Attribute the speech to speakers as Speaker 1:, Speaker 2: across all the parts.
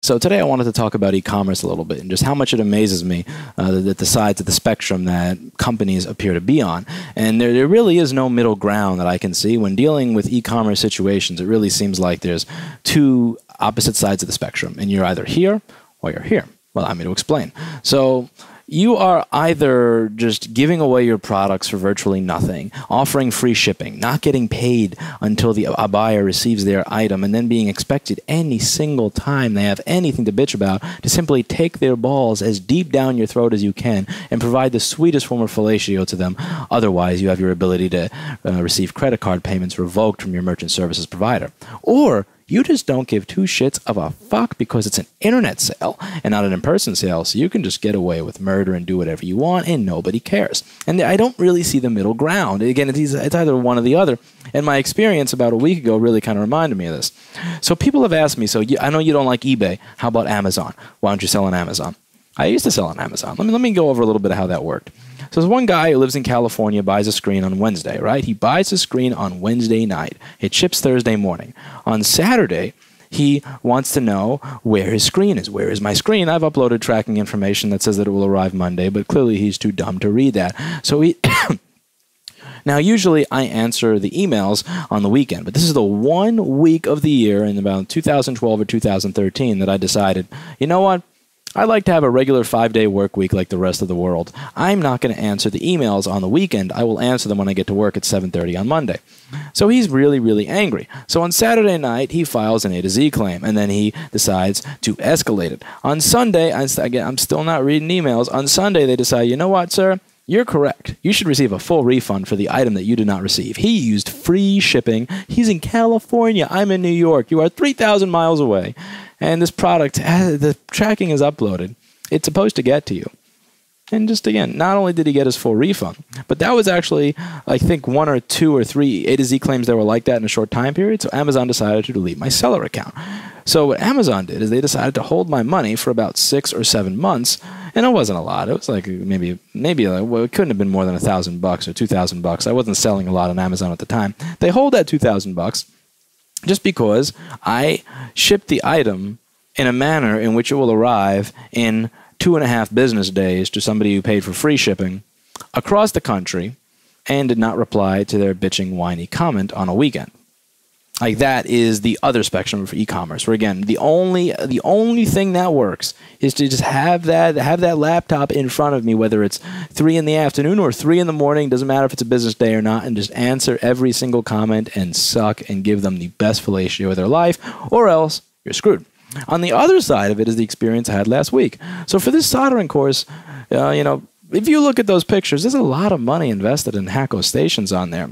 Speaker 1: So today I wanted to talk about e-commerce a little bit and just how much it amazes me that the sides of the spectrum that companies appear to be on. And there really is no middle ground that I can see. When dealing with e-commerce situations, it really seems like there's two opposite sides of the spectrum, and you're either here or you're here. Well, I'm going to explain. So you are either just giving away your products for virtually nothing, offering free shipping, not getting paid until a buyer receives their item, and then being expected any single time they have anything to bitch about to simply take their balls as deep down your throat as you can and provide the sweetest form of fellatio to them. Otherwise, you have your ability to receive credit card payments revoked from your merchant services provider. Or you just don't give two shits of a fuck because it's an internet sale and not an in-person sale, so you can just get away with murder and do whatever you want and nobody cares. And I don't really see the middle ground. Again, it's either one or the other. And my experience about a week ago really kind of reminded me of this. So people have asked me, I know you don't like eBay. How about Amazon? Why don't you sell on Amazon? I used to sell on Amazon. Let me go over a little bit of how that worked. So there's one guy who lives in California, buys a screen on Wednesday, right? He buys the screen on Wednesday night. It ships Thursday morning. On Saturday, he wants to know where his screen is. Where is my screen? I've uploaded tracking information that says that it will arrive Monday, but clearly he's too dumb to read that. So he... Now, usually I answer the emails on the weekend, but this is the 1 week of the year in about 2012 or 2013 that I decided, you know what? I like to have a regular 5-day work week like the rest of the world. I'm not going to answer the emails on the weekend. I will answer them when I get to work at 7:30 on Monday. So he's really, really angry. So on Saturday night, he files an A to Z claim, and then he decides to escalate it. On Sunday, I'm still not reading emails. On Sunday, they decide, you know what, sir? You're correct. You should receive a full refund for the item that you did not receive. He used free shipping. He's in California. I'm in New York. You are 3,000 miles away. And this product, the tracking is uploaded. It's supposed to get to you. And just again, not only did he get his full refund, but that was actually, I think, 1 or 2 or 3 A to Z claims that were like that in a short time period. So Amazon decided to delete my seller account. So what Amazon did is they decided to hold my money for about 6 or 7 months. And it wasn't a lot. It was like maybe well, it couldn't have been more than $1,000 or $2,000. I wasn't selling a lot on Amazon at the time. They hold that $2,000 just because I shipped the item in a manner in which it will arrive in 2.5 business days to somebody who paid for free shipping across the country and did not reply to their bitching, whiny comment on a weekend. Like, that is the other spectrum for e-commerce, where again, the only thing that works is to just have that laptop in front of me, whether it's 3 in the afternoon or 3 in the morning, doesn't matter if it's a business day or not, and just answer every single comment and suck and give them the best fellatio of their life, or else you're screwed. On the other side of it is the experience I had last week. So for this soldering course, you know, if you look at those pictures, there's a lot of money invested in Hakko stations on there.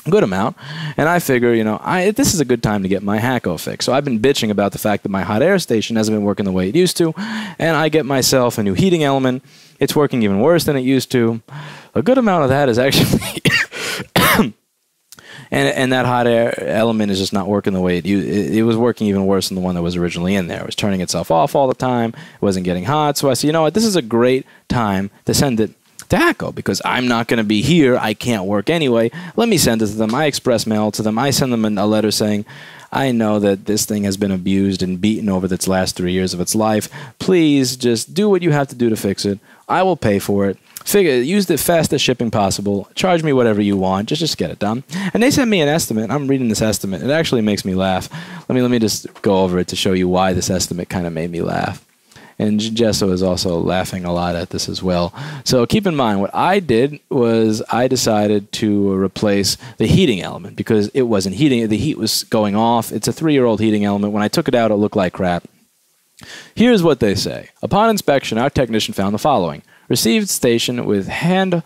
Speaker 1: Good amount. And I figure, you know, this is a good time to get my Hakko fix. So I've been bitching about the fact that my hot air station hasn't been working the way it used to, and I get myself a new heating element. It's working even worse than it used to. A good amount of that is actually... And that hot air element is just not working the way it was working even worse than the one that was originally in there. It was turning itself off all the time. It wasn't getting hot. So I said, you know what, this is a great time to send it to Hakko because I'm not going to be here. I can't work anyway. Let me send it to them. I express mail to them. I send them a letter saying, I know that this thing has been abused and beaten over its last 3 years of its life. Please just do what you have to do to fix it. I will pay for it. Use the fastest shipping possible. Charge me whatever you want. Just get it done. And they sent me an estimate. I'm reading this estimate. It actually makes me laugh. Let me just go over it to show you why this estimate kind of made me laugh. And Gesso is also laughing a lot at this as well. So keep in mind, what I did was I decided to replace the heating element because it wasn't heating. The heat was going off. It's a 3-year-old heating element. When I took it out, it looked like crap. Here's what they say. Upon inspection, our technician found the following. Received station with handle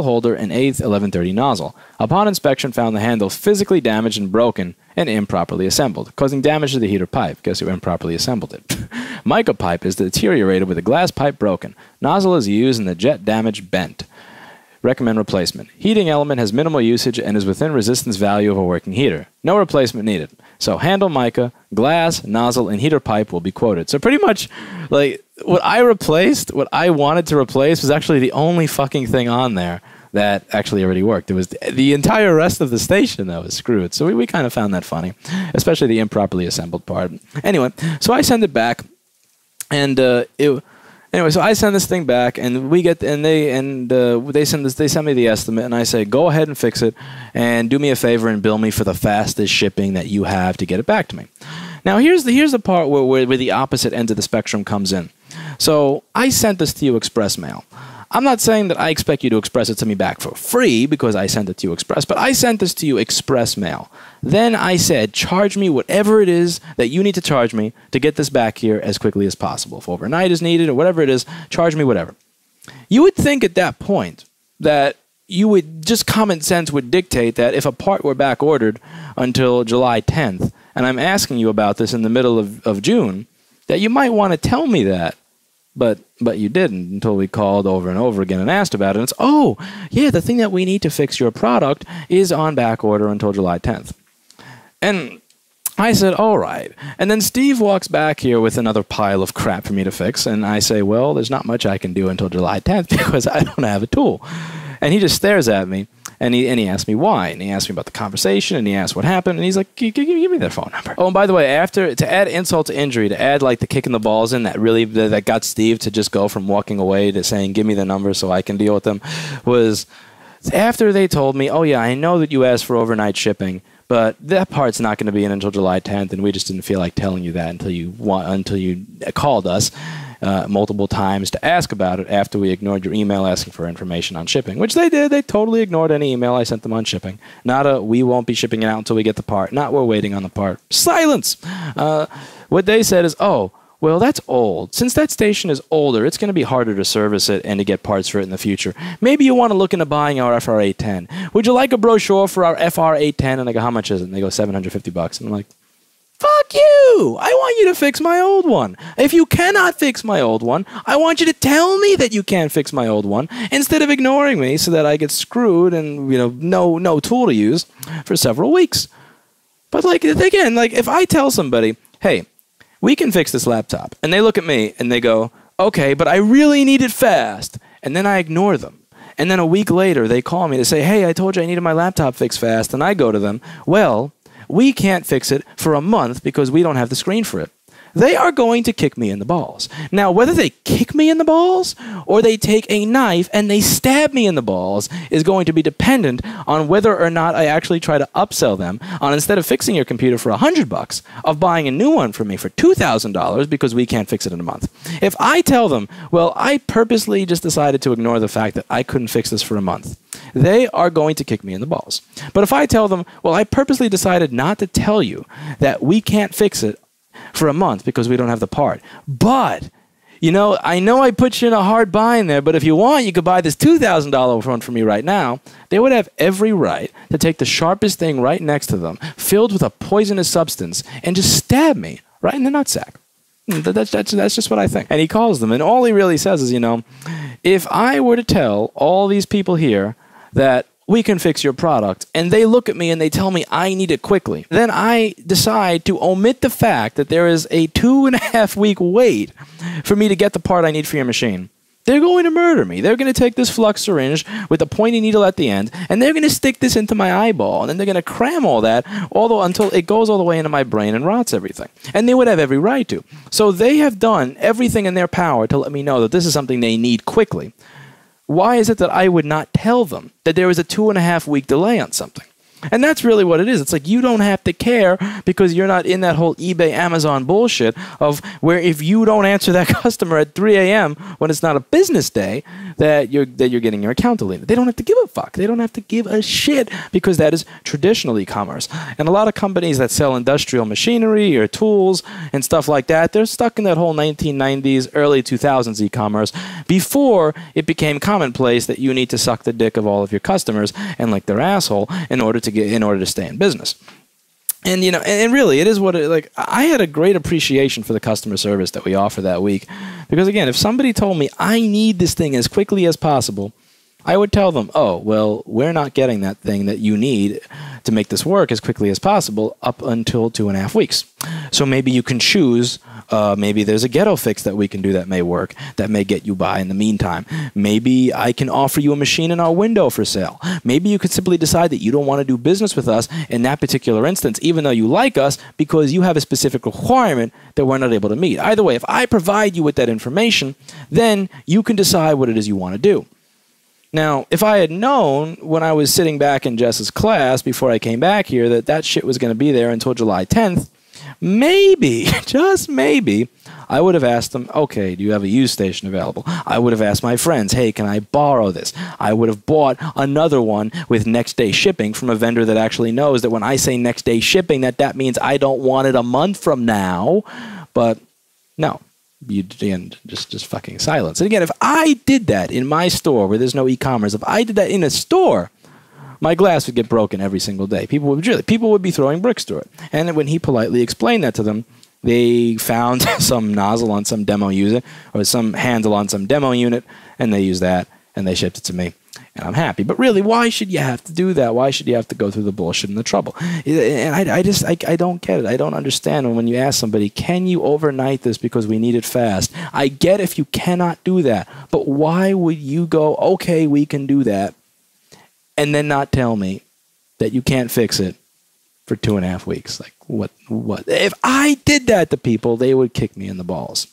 Speaker 1: holder and 8th 1130 nozzle. Upon inspection, found the handle physically damaged and broken and improperly assembled, causing damage to the heater pipe. Guess who improperly assembled it? Mica pipe is deteriorated with the glass pipe broken. Nozzle is used and the jet damage bent. Recommend replacement. Heating element has minimal usage and is within resistance value of a working heater. No replacement needed. So handle mica, glass, nozzle, and heater pipe will be quoted. So pretty much, like, what I wanted to replace was actually the only fucking thing on there that actually already worked. It was the entire rest of the station that was screwed. So we kind of found that funny, especially the improperly assembled part. Anyway, so I send it back. And anyway, so I send this thing back, and they send me the estimate, and I say, go ahead and fix it, and do me a favor and bill me for the fastest shipping that you have to get it back to me. Now here's the part where the opposite end of the spectrum comes in. So I sent this to you express mail. I'm not saying that I expect you to express it to me back for free because I sent it to you express, but I sent this to you express mail. Then I said, charge me whatever it is that you need to charge me to get this back here as quickly as possible. If overnight is needed or whatever it is, charge me whatever. You would think at that point that you would just common sense would dictate that if a part were back ordered until July 10th, and I'm asking you about this in the middle of June, that you might want to tell me that. But you didn't until we called over and over again and asked about it. And it's, oh, yeah, the thing that we need to fix your product is on back order until July 10th. And I said, all right. And then Steve walks back here with another pile of crap for me to fix. And I say, well, there's not much I can do until July 10th because I don't have a tool. And he just stares at me. And he asked me why, and he asked me about the conversation, and he asked what happened, and he's like, give me their phone number. Oh, and by the way, to add insult to injury, to add like the kick in the balls in that got Steve to just go from walking away to saying, give me the number so I can deal with them, was after they told me, oh yeah, I know that you asked for overnight shipping, but that part's not going to be in until July 10th, and we just didn't feel like telling you that until you called us multiple times to ask about it after we ignored your email asking for information on shipping, which they did. They totally ignored any email I sent them on shipping. Not a, we won't be shipping it out until we get the part. Not, we're waiting on the part. Silence! What they said is, oh, well, that's old. Since that station is older, it's going to be harder to service it and to get parts for it in the future. Maybe you want to look into buying our FR810. Would you like a brochure for our FR810? And I go, how much is it? And they go, $750. And I'm like, fuck you! I want you to fix my old one. If you cannot fix my old one, I want you to tell me that you can't fix my old one instead of ignoring me so that I get screwed and, no tool to use for several weeks. But again, if I tell somebody, hey, we can fix this laptop, and they look at me and they go, okay, but I really need it fast, and then I ignore them. And then a week later, they call me to say, hey, I told you I needed my laptop fixed fast, and I go to them, well, we can't fix it for a month because we don't have the screen for it. They are going to kick me in the balls. Now, whether they kick me in the balls or they take a knife and they stab me in the balls is going to be dependent on whether or not I actually try to upsell them on, instead of fixing your computer for $100, of buying a new one for me for $2,000 because we can't fix it in a month. If I tell them, well, I purposely just decided to ignore the fact that I couldn't fix this for a month, they are going to kick me in the balls. But if I tell them, well, I purposely decided not to tell you that we can't fix it for a month because we don't have the part, but I know I put you in a hard bind there, but if you want, you could buy this $2,000 one for me right now. They would have every right to take the sharpest thing right next to them, filled with a poisonous substance, and just stab me right in the nutsack. That's just what I think. And he calls them, and all he really says is, if I were to tell all these people here that we can fix your product, and they look at me and they tell me I need it quickly, then I decide to omit the fact that there is a 2.5-week wait for me to get the part I need for your machine. They're going to murder me. They're going to take this flux syringe with a pointy needle at the end, and they're going to stick this into my eyeball, and then they're going to cram all that until it goes all the way into my brain and rots everything. And they would have every right to. So they have done everything in their power to let me know that this is something they need quickly. Why is it that I would not tell them that there is a 2.5-week delay on something? And that's really what it is. It's like you don't have to care because you're not in that whole eBay, Amazon bullshit of where if you don't answer that customer at 3 a.m. when it's not a business day, that you're getting your account deleted. They don't have to give a fuck. They don't have to give a shit because that is traditional e-commerce. And a lot of companies that sell industrial machinery or tools and stuff like that, they're stuck in that whole 1990s, early 2000s e-commerce before it became commonplace that you need to suck the dick of all of your customers and lick their asshole in order to stay in business. And and really it is what it, I had a great appreciation for the customer service that we offer that week, because again, if somebody told me I need this thing as quickly as possible, I would tell them, oh, well, we're not getting that thing that you need to make this work as quickly as possible up until 2.5 weeks. So maybe you can choose, maybe there's a ghetto fix that we can do that may work, that may get you by in the meantime. Maybe I can offer you a machine in our window for sale. Maybe you could simply decide that you don't want to do business with us in that particular instance, even though you like us, because you have a specific requirement that we're not able to meet. Either way, if I provide you with that information, then you can decide what it is you want to do. Now, if I had known when I was sitting back in Jess's class before I came back here that that shit was going to be there until July 10th, maybe, just maybe, I would have asked them, okay, do you have a used station available? I would have asked my friends, hey, can I borrow this? I would have bought another one with next day shipping from a vendor that actually knows that when I say next day shipping, that means I don't want it a month from now. But no. Again, just fucking silence. And again, if I did that in my store where there's no e-commerce, if I did that in a store, my glass would get broken every single day. People would be throwing bricks through it. And when he politely explained that to them, they found some nozzle on some demo unit or some handle on some demo unit, and they used that, and they shipped it to me. And I'm happy. But really, why should you have to do that? Why should you have to go through the bullshit and the trouble? And I don't get it. I don't understand when you ask somebody, can you overnight this because we need it fast? I get if you cannot do that. But why would you go, okay, we can do that, and then not tell me that you can't fix it for 2.5 weeks? Like, what? If I did that to people, they would kick me in the balls.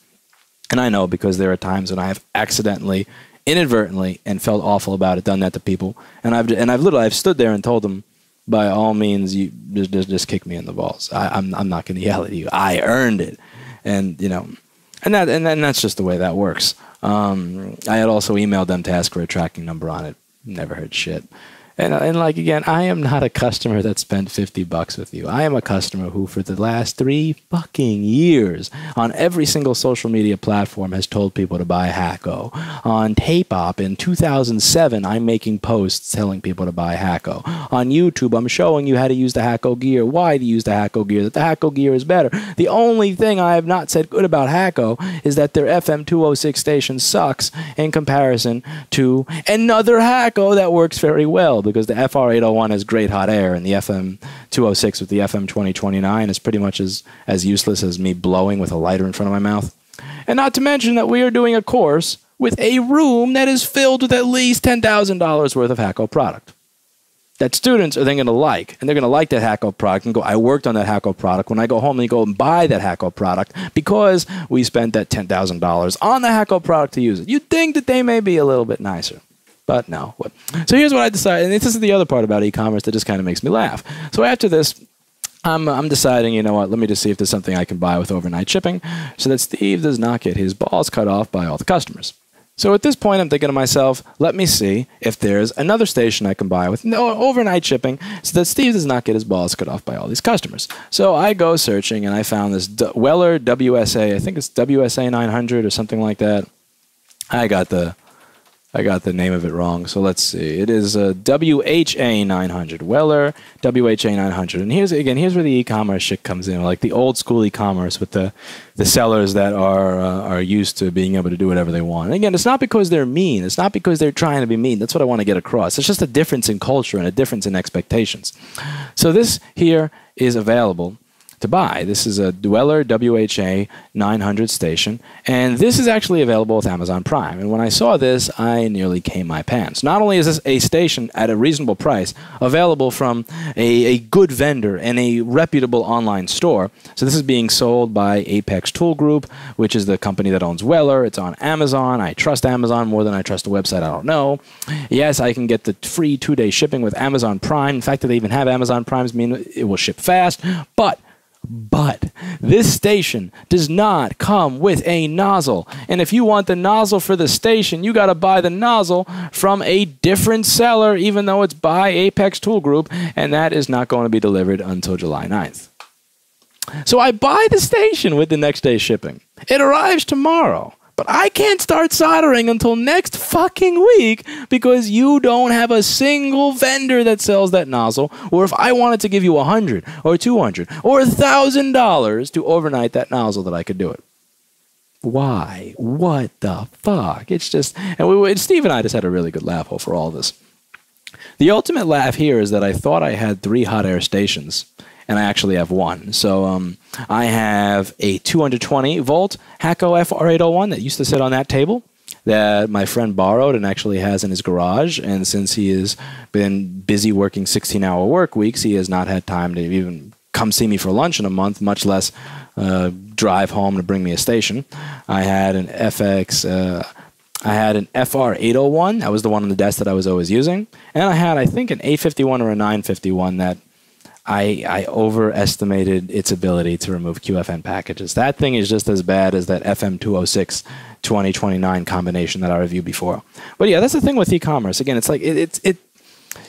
Speaker 1: And I know because there are times when I have accidentally, inadvertently, and felt awful about it, done that to people, and I've stood there and told them, by all means, you just kick me in the balls. I'm not going to yell at you. I earned it, and you know, and that's just the way that works. I had also emailed them to ask for a tracking number on it. Never heard shit. And like, again, I am not a customer that spent $50 with you. I am a customer who, for the last 3 fucking years, on every single social media platform, has told people to buy Hakko. On Tape-Op in 2007, I'm making posts telling people to buy Hakko. On YouTube, I'm showing you how to use the Hakko gear, why to use the Hakko gear, that the Hakko gear is better. The only thing I have not said good about Hakko is that their FM 206 station sucks in comparison to another Hakko that works very well, because the FR801 has great hot air, and the FM 206 with the FM 2029 is pretty much as useless as me blowing with a lighter in front of my mouth. And not to mention that we are doing a course with a room that is filled with at least $10,000 worth of Hakko product that students are then going to like. And they're going to like that Hakko product and go, I worked on that Hakko product. When I go home, they go and buy that Hakko product because we spent that $10,000 on the Hakko product to use it. You'd think that they may be a little bit nicer. But no. So here's what I decided, and this is the other part about e-commerce that just kind of makes me laugh. So after this, I'm deciding, you know what, let me just see if there's something I can buy with overnight shipping so that Steve does not get his balls cut off by all the customers. So at this point, I'm thinking to myself, let me see if there's another station I can buy with overnight shipping so that Steve does not get his balls cut off by all these customers. So I go searching, and I found this Weller WSA, I think it's WSA 900 or something like that. I got the name of it wrong, so let's see. It is WHA 900, Weller WHA 900. And here's where the e-commerce shit comes in, like the old school e-commerce with the sellers that are used to being able to do whatever they want. And again, it's not because they're mean. It's not because they're trying to be mean. That's what I want to get across. It's just a difference in culture and a difference in expectations. So this here is available to buy. This is a Weller WHA 900 station, and this is actually available with Amazon Prime. And when I saw this, I nearly came my pants. Not only is this a station at a reasonable price, available from a good vendor and a reputable online store. So this is being sold by Apex Tool Group, which is the company that owns Weller. It's on Amazon. I trust Amazon more than I trust a website I don't know. Yes, I can get the free 2-day shipping with Amazon Prime. In fact, that they even have Amazon Primes mean it will ship fast, but this station does not come with a nozzle. And if you want the nozzle for the station, you got to buy the nozzle from a different seller, even though it's by Apex Tool Group, and that is not going to be delivered until July 9th. So I buy the station with the next day shipping. It arrives tomorrow. But I can't start soldering until next fucking week because you don't have a single vendor that sells that nozzle. Or if I wanted to give you $100 or $200 or $1,000 to overnight that nozzle, that I could do it. Why? What the fuck? It's just, and Steve and I just had a really good laugh over all this. The ultimate laugh here is that I thought I had 3 hot air stations, and I actually have 1. So I have a 220 volt Hakko FR801 that used to sit on that table that my friend borrowed and actually has in his garage. And since he has been busy working 16-hour work weeks, he has not had time to even come see me for lunch in a month, much less drive home to bring me a station. I had an FR801. That was the one on the desk that I was always using. And I had, I think, an 851 or a 951 that I overestimated its ability to remove QFN packages. That thing is just as bad as that FM206 2029 combination that I reviewed before. But yeah, that's the thing with e-commerce. Again, it's like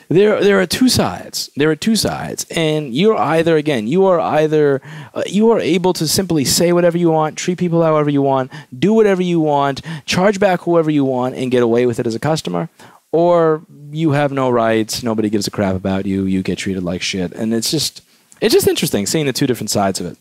Speaker 1: there are 2 sides. There are 2 sides, and you are able to simply say whatever you want, treat people however you want, do whatever you want, charge back whoever you want, and get away with it as a customer, or you have no rights, nobody gives a crap about you, you get treated like shit. And it's just interesting seeing the 2 different sides of it.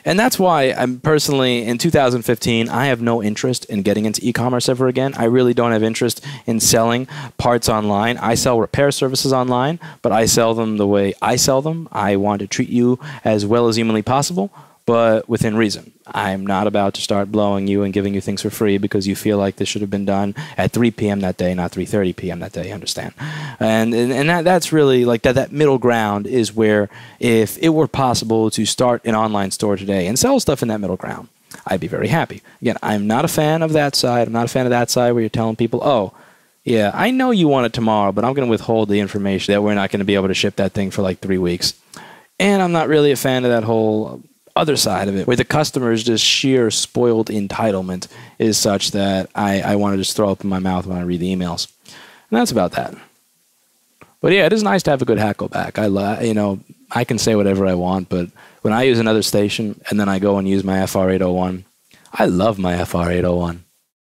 Speaker 1: And that's why I'm personally, in 2015, I have no interest in getting into e-commerce ever again. I really don't have interest in selling parts online. I sell repair services online, but I sell them the way I sell them. I want to treat you as well as humanly possible, but within reason. I'm not about to start blowing you and giving you things for free because you feel like this should have been done at 3 p.m. that day, not 3:30 p.m. that day, you understand? And that's really like that middle ground is where if it were possible to start an online store today and sell stuff in that middle ground, I'd be very happy. Again, I'm not a fan of that side. I'm not a fan of that side where you're telling people, oh, yeah, I know you want it tomorrow, but I'm going to withhold the information that we're not going to be able to ship that thing for like 3 weeks. And I'm not really a fan of that whole other side of it, where the customer's just sheer spoiled entitlement is such that I want to just throw up in my mouth when I read the emails. And that's about that. But yeah, it is nice to have a good Hakko back. I can say whatever I want, but when I use another station and then I go and use my FR801, I love my FR801.